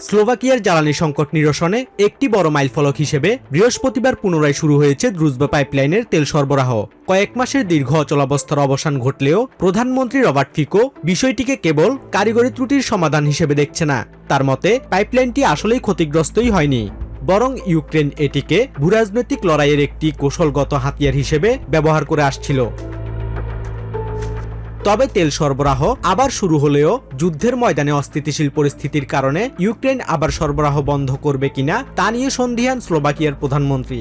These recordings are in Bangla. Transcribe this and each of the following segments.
স্লোভাকিয়ার জ্বালানি সংকট নিরসনে একটি বড় মাইলফলক হিসেবে বৃহস্পতিবার পুনরায় শুরু হয়েছে দ্রুজবা পাইপলাইনের তেল সরবরাহ। কয়েক মাসের দীর্ঘ অচলাবস্থার অবসান ঘটলেও প্রধানমন্ত্রী রবার্ট ফিকো বিষয়টিকে কেবল কারিগরি ত্রুটির সমাধান হিসেবে দেখছে না। তার মতে পাইপলাইনটি আসলেই ক্ষতিগ্রস্তই হয়নি, বরং ইউক্রেন এটিকে ভূরাজনৈতিক লড়াইয়ের একটি কৌশলগত হাতিয়ার হিসেবে ব্যবহার করে আসছিল। তবে তেল সরবরাহ আবার শুরু হলেও যুদ্ধের ময়দানে অস্থিতিশীল পরিস্থিতির কারণে ইউক্রেন আবার সরবরাহ বন্ধ করবে কিনা তা নিয়ে সন্দিহান স্লোভাকিয়ার প্রধানমন্ত্রী।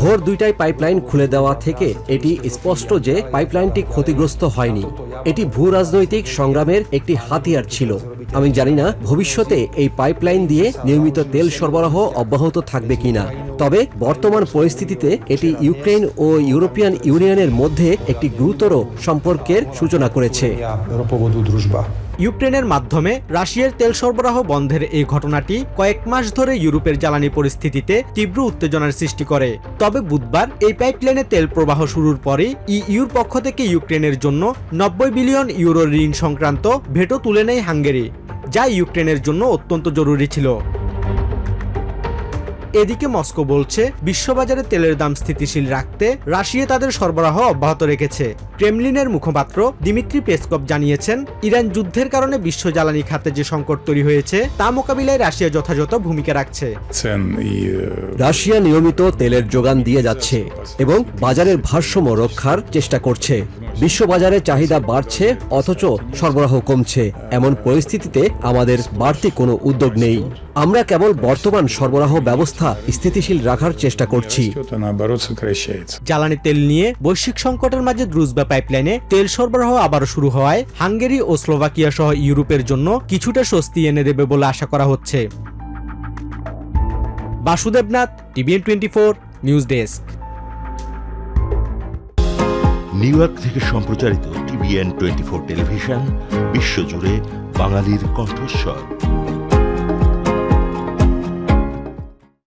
ভোর 2টায় পাইপলাইন খুলে দেওয়া থেকে এটি স্পষ্ট যে পাইপলাইনটি ক্ষতিগ্রস্ত হয়নি। এটি ভূ রাজনৈতিক সংগ্রামের একটি হাতিয়ার ছিল। আমি জানি না ভবিষ্যতে এই পাইপলাইন দিয়ে নিয়মিত তেল সরবরাহ অব্যাহত থাকবে কিনা, তবে বর্তমান পরিস্থিতিতে এটি ইউক্রেন ও ইউরোপিয়ান ইউনিয়নের মধ্যে একটি গুরুতর সম্পর্কের সূচনা করেছে। ইউক্রেনের মাধ্যমে রাশিয়ার তেল সরবরাহ বন্ধের এই ঘটনাটি কয়েক মাস ধরে ইউরোপের জ্বালানি পরিস্থিতিতে তীব্র উত্তেজনার সৃষ্টি করে। তবে বুধবার এই পাইপলাইনে তেল প্রবাহ শুরুর পরে ইইউর পক্ষ থেকে ইউক্রেনের জন্য 90 বিলিয়ন ইউরো ঋণ সংক্রান্ত ভেটো তুলে নেয় হাঙ্গেরি, যা ইউক্রেনের জন্য অত্যন্ত জরুরি ছিল। এদিকে মস্কো বলছে বিশ্ববাজারে তেলের দাম স্থিতিশীল রাখতে রাশিয়া তাদের সরবরাহ অব্যাহত রেখেছে। ক্রেমলিনের মুখপাত্র দিমিত্রি পেসকভ জানিয়েছেন, ইরান যুদ্ধের কারণে বিশ্ব জ্বালানি খাতে যে সংকট তৈরি হয়েছে তা মোকাবিলায় রাশিয়া যথাযথ ভূমিকা রাখছে। রাশিয়া নিয়মিত তেলের যোগান দিয়ে যাচ্ছে এবং বাজারের ভারসাম্য রক্ষার চেষ্টা করছে। বিশ্ববাজারে চাহিদা বাড়ছে অথচ সরবরাহ কমছে। এমন পরিস্থিতিতে আমাদের বাড়তি কোনো উদ্যোগ নেই। আমরা কেবল বর্তমান সরবরাহ ব্যবস্থা স্থিতিশীল রাখার চেষ্টা করছি। জ্বালানি তেল নিয়ে বৈশ্বিক সংকটের মাঝে দ্রুজবা পাইপলাইনে তেল সরবরাহ আবার শুরু হওয়ায় হাঙ্গেরি ও স্লোভাকিয়া সহ ইউরোপের জন্য কিছুটা স্বস্তি এনে দেবে বলে আশা করা হচ্ছে। Basudebnath, TVN 24 news desk. New York থেকে সম্প্রচারিত টিভিএন 24 টেলিভিশন বিশ্বজুড়ে বাঙালির কণ্ঠস্বর।